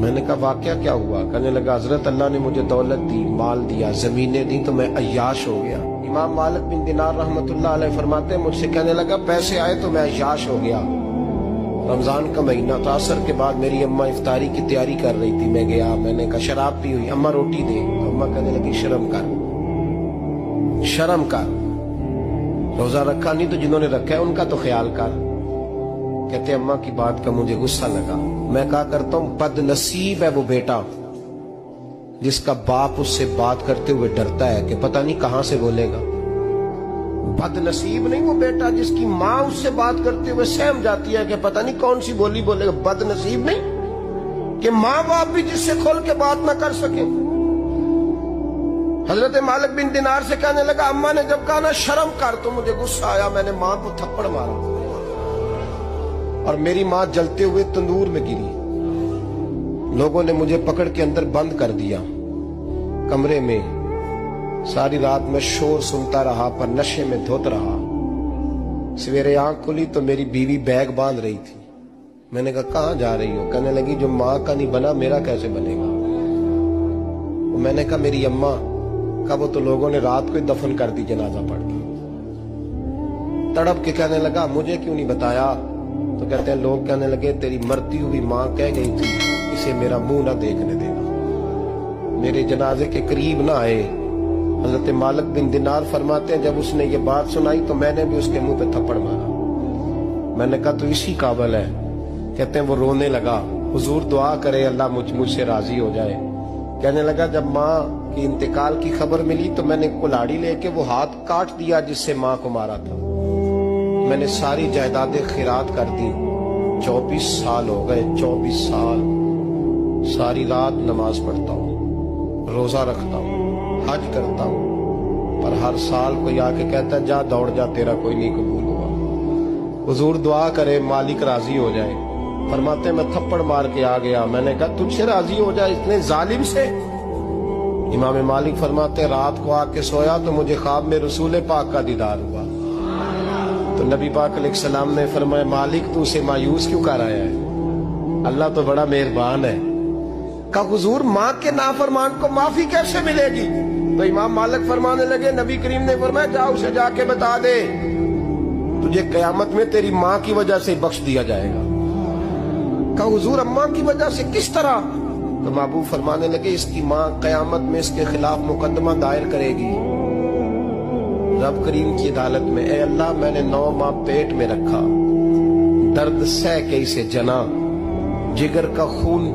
میں نے کہا واقعہ کیا ہوا؟ کہنے لگا حضرت اللہ نے مجھے دولت دی، مال دیا، زمینیں دی تو میں عیاش ہو گیا۔ امام مالک بن دینار رحمت اللہ علیہ فرماتے ہیں مجھ سے کہنے لگا پیسے آئے تو میں عیاش ہو گیا۔ رمضان کا مہینہ تھا، عصر کے بعد میری اماں افطاری کی تیاری کر رہی تھی، میں گیا، میں نے کہا شراب پی ہوئی، اماں روٹی دے، تو اماں کہنے لگی شرم کر، شرم کر، روزہ رکھا نہیں تو جنہوں نے رکھا ہے ان کا تو خیال کر۔ کہتے اماں کی بات کا مجھے غصہ لگا، میں کہا کرتا ہوں بد نصیب ہے وہ بیٹا جس کا باپ اس سے بات کرتے ہوئے ڈرتا ہے کہ پتہ نہیں کہاں سے بولے گا۔ بد نصیب نہیں وہ بیٹا جس کی ماں اس سے بات کرتے ہوئے سہم جاتی ہے کہ پتہ نہیں کون سی بولی بولے گا۔ بد نصیب نہیں کہ ماں باپ بھی جس سے کھول کے بات نہ کر سکے۔ حضرت مالک بن دینار سے کہنے لگا اماں نے جب کہا نا شرم کر تو مجھے غصہ آیا، میں نے ماں کو تھپڑ مارا اور میری ماں جلتے ہوئے تندور میں گری۔ لوگوں نے مجھے پکڑ کے اندر بند کر دیا کمرے میں، ساری رات میں شور سنتا رہا پر نشے میں دھوت رہا۔ سویرے آنکھ کھلی تو میری بیوی بیگ باندھ رہی تھی۔ میں نے کہا کہاں جا رہی ہو؟ کہنے لگی جو ماں کا نہیں بنا میرا کیسے بنے گا؟ میں نے کہا میری اماں کا وہ تو لوگوں نے رات کو دفن کر دی جنازہ پڑھ کے۔ تڑپ کے کہنے لگا مجھے کیوں نہیں بتایا؟ تو کہتے ہیں لوگ کہنے لگے تیری مرتی ہوئی ماں کہہ گئی تھی اسے میرا منہ نہ دیکھنے دینا، میرے جنازے کے قریب نہ آئے۔ حضرت مالک بن دینار فرماتے ہیں جب اس نے یہ بات سنائی تو میں نے بھی اس کے منہ پہ تھپڑ مارا۔ میں نے کہا تو اسی قابل ہے۔ کہتے ہیں وہ رونے لگا، حضور دعا کرے اللہ مجھ سے راضی ہو جائے۔ کہنے لگا جب ماں کی انتقال کی خبر ملی تو میں نے کلاڑی لے کے وہ ہاتھ کاٹ دیا جس سے ماں کو مارا تھا۔ میں نے ساری جائیدادیں خیرات کر دی۔ 24 سال ہو گئے، 24 سال ساری رات نماز پڑھتا ہوں، روزہ رکھتا ہوں، حج کرتا ہوں، پر ہر سال کوئی آ کے کہتا ہے جا دوڑ جا تیرا کوئی نہیں قبول ہوا۔ حضور دعا کرے مالک راضی ہو جائے۔ فرماتے میں تھپڑ مار کے آ گیا، میں نے کہا تجھ سے راضی ہو جائے اتنے ظالم سے؟ امام مالک فرماتے رات کو آ کے سویا تو مجھے خواب میں رسول پاک کا دیدار ہوا۔ تو نبی پاک علیہ السلام نے فرمایا مالک تو اسے مایوس کیوں کر آیا ہے؟ اللہ تو بڑا مہربان ہے۔ کہا حضور ماں کے نافرمان کو معافی کیسے ملے گی؟ تو امام مالک فرمانے لگے نبی کریم نے فرمایا جا اسے جا کے بتا دے تجھے قیامت میں تیری ماں کی وجہ سے بخش دیا جائے گا۔ کہا حضور اماں کی وجہ سے کس طرح؟ تو محبوب فرمانے لگے اس کی ماں قیامت میں اس کے خلاف مقدمہ دائر کرے گی رب کریم کی عدالت میں، اے اللہ میں نے 9 ماہ پیٹ میں رکھا، درد سہ کے اسے جنا، جگر کا خون